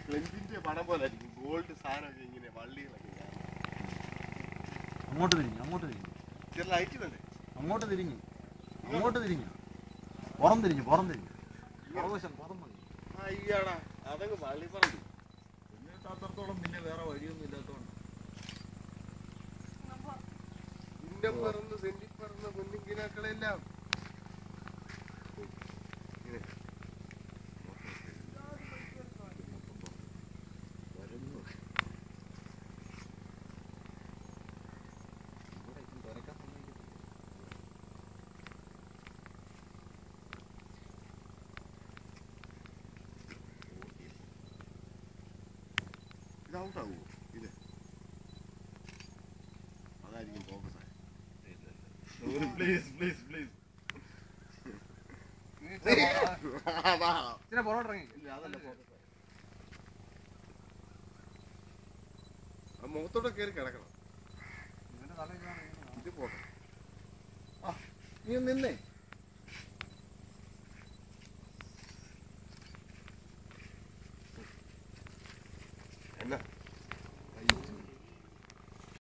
ക്ലെഞ്ചിന്റെ പടം പോലെ ആയിരിക്കും ഗോൾഡ് സാധനമൊക്കെ ഇങ്ങനെ വള്ളികളൊക്കെ അങ്ങോട്ട് തിരിഞ്ഞു അങ്ങോട്ട് തിരിഞ്ഞു ചെറിയ ലൈറ്റ് വേണ്ടേ അങ്ങോട്ട് തിരിഞ്ഞു അങ്ങോട്ട് തിരിഞ്ഞു പുറം തിരിഞ്ഞു പുറം തിരിഞ്ഞു പുറവശം പുറം മതി അയ്യാടാ അതൊക്കെ വള്ളി പറഞ്ഞു എന്നിട്ട് അത്രത്തോളം പിന്നെ വേറെ വഴിയൊന്നും ഇല്ലാത്തതുകൊണ്ട് നിന്റെ പറന്ന് സെന്റി പറന്ന് കുഞ്ഞിങ്കിനാക്കളെല്ലാം ഇതാവുണ്ടാവുമോ ഇത് അതായിരിക്കും ഫോക്കസ് ആയി പ്ലീസ് പ്ലീസ് പ്ലീസ് പുറകോട്ടിറങ്ങി അതല്ല ഫോക്കസ് ആ മുഖത്തോടെ കയറി കിടക്കണം ഇത് പോട്ടെ നീ നിന്നേ എന്നാ